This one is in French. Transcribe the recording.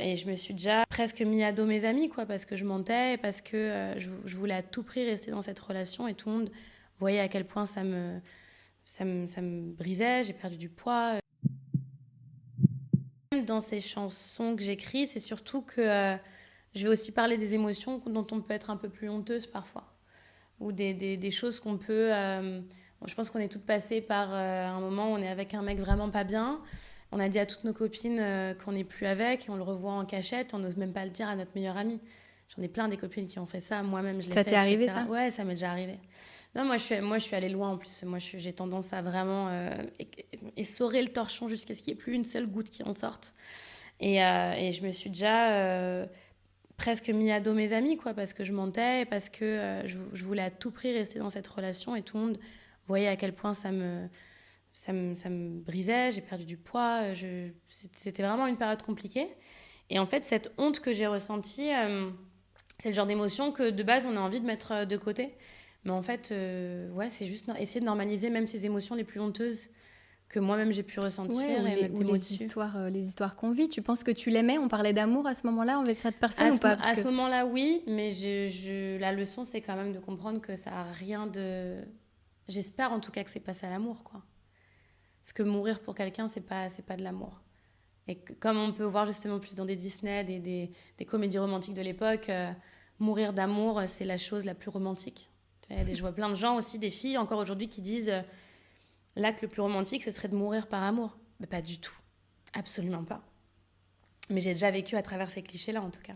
Et je me suis déjà presque mis à dos mes amis, quoi, parce que je mentais, et parce que je voulais à tout prix rester dans cette relation, et tout le monde voyait à quel point ça me brisait, j'ai perdu du poids. Dans ces chansons que j'écris, c'est surtout que je vais aussi parler des émotions dont on peut être un peu plus honteuse parfois, ou des choses qu'on peut... bon, je pense qu'on est toutes passées par un moment où on est avec un mec vraiment pas bien. On a dit à toutes nos copines qu'on n'est plus avec, et on le revoit en cachette, on n'ose même pas le dire à notre meilleure amie. J'en ai plein des copines qui ont fait ça, moi-même je l'ai Ça fait, t'est arrivé, etc. ça? Ouais, ça m'est déjà arrivé. Non, moi je suis allée loin en plus. J'ai tendance à vraiment essorer le torchon jusqu'à ce qu'il n'y ait plus une seule goutte qui en sorte. Et je me suis déjà presque mis à dos mes amis, quoi, parce que je mentais, et parce que je voulais à tout prix rester dans cette relation, et tout le monde voyait à quel point ça me brisait, j'ai perdu du poids, c'était vraiment une période compliquée. Et en fait, cette honte que j'ai ressentie, c'est le genre d'émotion que de base on a envie de mettre de côté. Mais en fait, ouais, c'est juste essayer de normaliser même ces émotions les plus honteuses que moi-même j'ai pu Ouais, ressentir, et mettre ou des mots dessus. les histoires qu'on vit. Tu penses que tu l'aimais? On parlait d'amour à ce moment-là envers cette personne ou pas? Parce À que ce moment-là, oui, mais la leçon, c'est quand même de comprendre que ça a rien de... J'espère en tout cas que c'est pas ça l'amour, quoi. Parce que mourir pour quelqu'un, c'est pas de l'amour. Et comme on peut voir justement plus dans des Disney, des comédies romantiques de l'époque, mourir d'amour, c'est la chose la plus romantique. Tu vois, je vois plein de gens aussi, des filles encore aujourd'hui, qui disent l'acte le plus romantique, ce serait de mourir par amour. Mais pas du tout. Absolument pas. Mais j'ai déjà vécu à travers ces clichés-là, en tout cas.